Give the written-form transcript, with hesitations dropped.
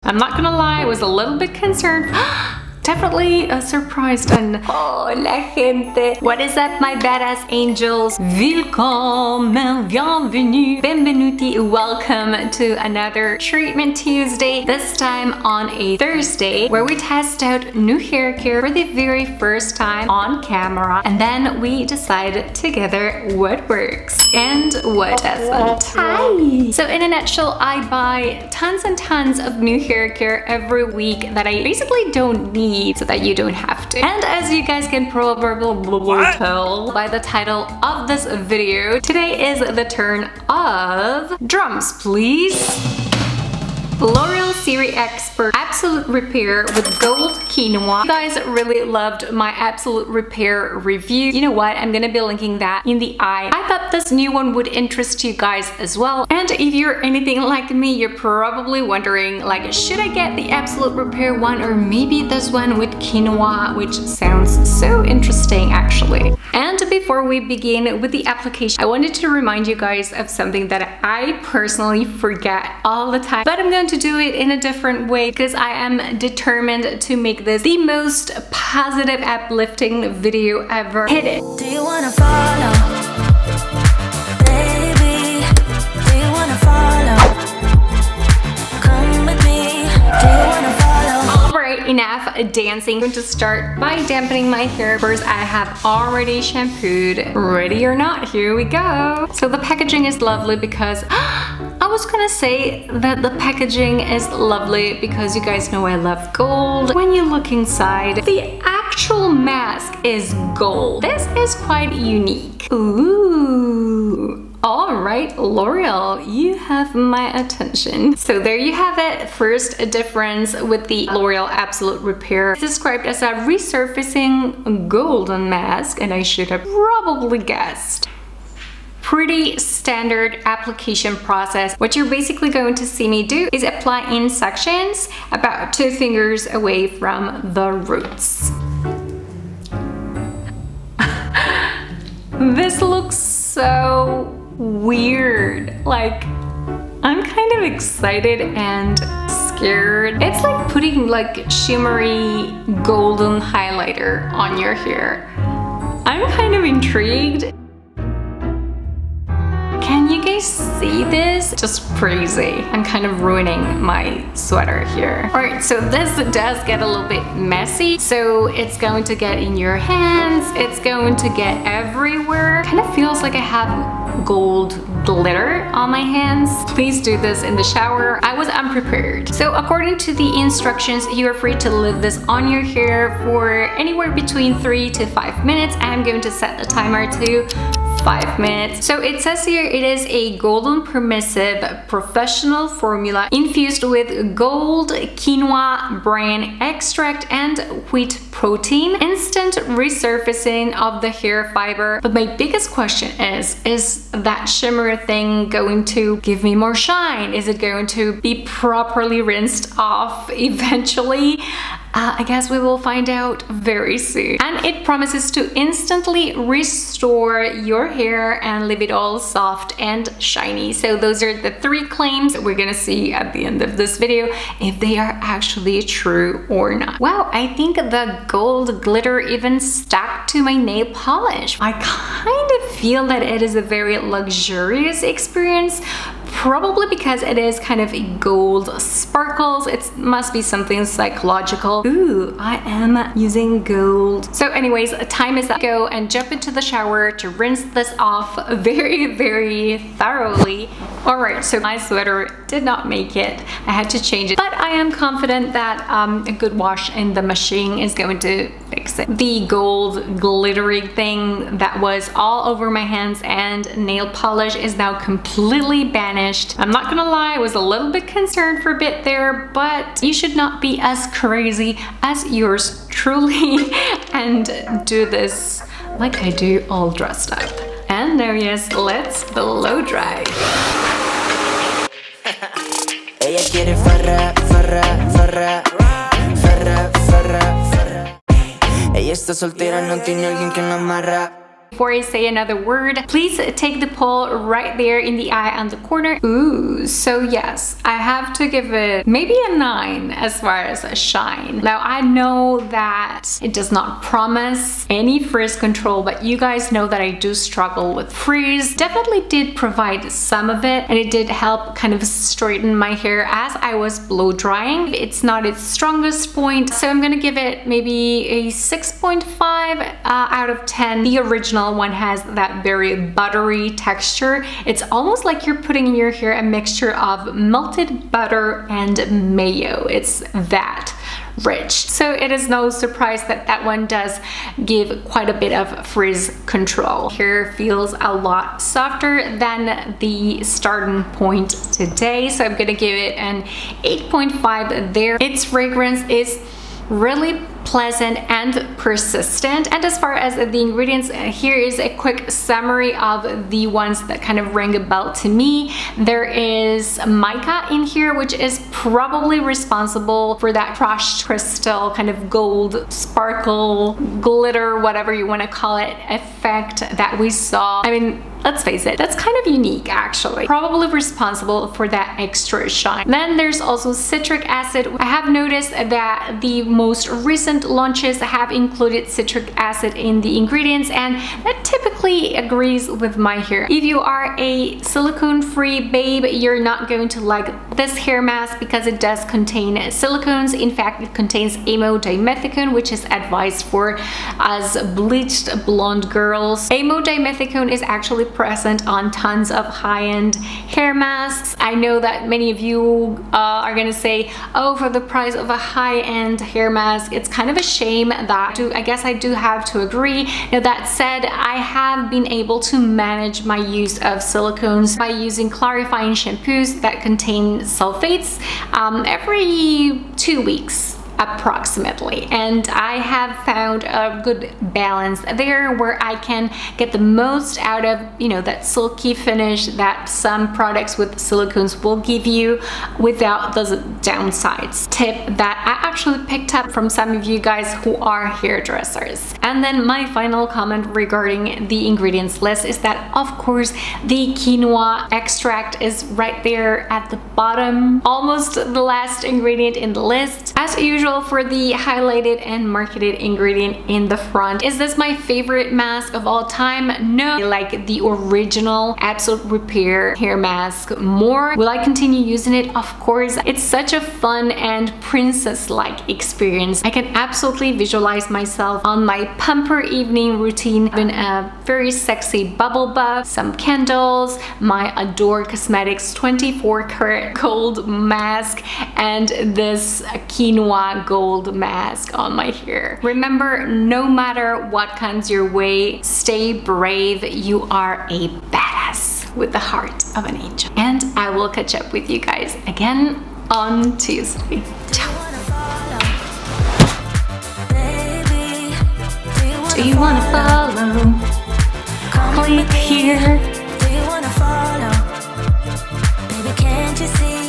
I'm not gonna lie, I was a little bit concerned. Definitely surprised and hola gente. What is up my badass angels? Willkommen, bienvenue, benvenuti, welcome to another Treatment Tuesday. This time on a Thursday where we test out new hair care for the very first time on camera, and then we decide together what works and what doesn't. Hi! So in a nutshell, I buy tons and tons of new hair care every week that I basically don't need, so that you don't have to. And as you guys can probably tell by the title of this video, today is the turn of drums, please. L'Oreal Series Expert Absolute Repair with Gold Quinoa. You guys really loved my Absolute Repair review. You know what? I'm gonna be linking that in the eye. I thought this new one would interest you guys as well. And if you're anything like me, you're probably wondering, like, should I get the Absolute Repair one or maybe this one with quinoa, which sounds so interesting actually. And before we begin with the application, I wanted to remind you guys of something that I personally forget all the time, but I'm going to do it in a different way because I am determined to make this the most positive, uplifting video ever. Hit it. Do you wanna follow? Baby, do you wanna follow? Come with me. Do you wanna follow? Alright, enough dancing. I'm going to start by dampening my hair. First, I have already shampooed. Ready or not, here we go. So the packaging is lovely because I was gonna say that the packaging is lovely because you guys know I love gold. When you look inside, the actual mask is gold. This is quite unique. Ooh. Alright, L'Oreal, you have my attention. So there you have it. First, a difference with the L'Oreal Absolute Repair. It's described as a resurfacing golden mask, and I should have probably guessed. Pretty standard application process. What you're basically going to see me do is apply in sections about 2 fingers away from the roots. This looks so weird. Like, I'm kind of excited and scared. It's like putting like shimmery golden highlighter on your hair. I'm kind of intrigued. Can you guys see this? Just crazy. I'm kind of ruining my sweater here. Alright, so this does get a little bit messy. So it's going to get in your hands. It's going to get everywhere. Kind of feels like I have gold glitter on my hands. Please do this in the shower. I was unprepared. So according to the instructions, you are free to leave this on your hair for anywhere between 3 to 5 minutes. I'm going to set the timer to 5 minutes. So it says here it is a golden permissive professional formula infused with gold quinoa bran extract and wheat protein, instant resurfacing of the hair fiber. But my biggest question is that shimmer thing going to give me more shine? Is it going to be properly rinsed off eventually? I guess we will find out very soon. And it promises to instantly restore your hair and leave it all soft and shiny. So those are the 3 claims that we're gonna see at the end of this video, if they are actually true or not. Wow, I think the gold glitter even stuck to my nail polish. I kind of feel that it is a very luxurious experience, probably because it is kind of gold sparkles. It must be something psychological. Ooh, I am using gold. So anyways, time is up. Go and jump into the shower to rinse this off very, very thoroughly. Alright, so my sweater did not make it. I had to change it. But I am confident that a good wash in the machine is going to fix it. The gold glittery thing that was all over my hands and nail polish is now completely banished. I'm not gonna lie, I was a little bit concerned for a bit there, but you should not be as crazy as yours truly and do this like I do, all dressed up. And now yes, let's blow dry. Ella quiere farra, farra, farra, farra, farra, farra. Ella está soltera, no tiene alguien que la amarra. Before I say another word, please take the poll right there in the eye on the corner. Ooh, so yes, I have to give it maybe a 9 as far as a shine. Now I know that it does not promise any frizz control, but you guys know that I do struggle with frizz. Definitely did provide some of it, and it did help kind of straighten my hair as I was blow drying. It's not its strongest point, so I'm gonna give it maybe a 6.5 out of 10. The original one has that very buttery texture. It's almost like you're putting in your hair a mixture of melted butter and mayo. It's that rich. So it is no surprise that that one does give quite a bit of frizz control. Hair feels a lot softer than the starting point today, so I'm gonna give it an 8.5 there. Its fragrance is really pleasant and persistent. And as far as the ingredients, here is a quick summary of the ones that kind of ring a bell to me. There is mica in here, which is probably responsible for that crushed crystal kind of gold sparkle glitter, whatever you want to call it, effect that we saw. I mean, let's face it, that's kind of unique actually. Probably responsible for that extra shine. Then there's also citric acid. I have noticed that the most recent launches have included citric acid in the ingredients, and that typically agrees with my hair. If you are a silicone-free babe, you're not going to like this hair mask because it does contain silicones. In fact, it contains amodimethicone, which is advised for us bleached blonde girls. Amodimethicone is actually present on tons of high-end hair masks. I know that many of you are gonna say, oh, for the price of a high-end hair mask, it's kind of a shame that I guess I do have to agree. Now that said, I have been able to manage my use of silicones by using clarifying shampoos that contain sulfates every 2 weeks approximately, and I have found a good balance there where I can get the most out of, you know, that silky finish that some products with silicones will give you without those downsides. Tip that I actually picked up from some of you guys who are hairdressers. And then my final comment regarding the ingredients list is that, of course, the quinoa extract is right there at the bottom, almost the last ingredient in the list. As usual, for the highlighted and marketed ingredient in the front. Is this my favorite mask of all time? No. I like the original Absolut Repair hair mask more. Will I continue using it? Of course. It's such a fun and princess-like experience. I can absolutely visualize myself on my pumper evening routine having a very sexy bubble buff, some candles, my Adore Cosmetics 24 karat gold mask, and this quinoa gold mask on my hair. Remember, no matter what comes your way, stay brave. You are a badass with the heart of an angel. And I will catch up with you guys again on Tuesday. Ciao. Do you wanna follow? Click here. Do you wanna follow? Baby, can't you see?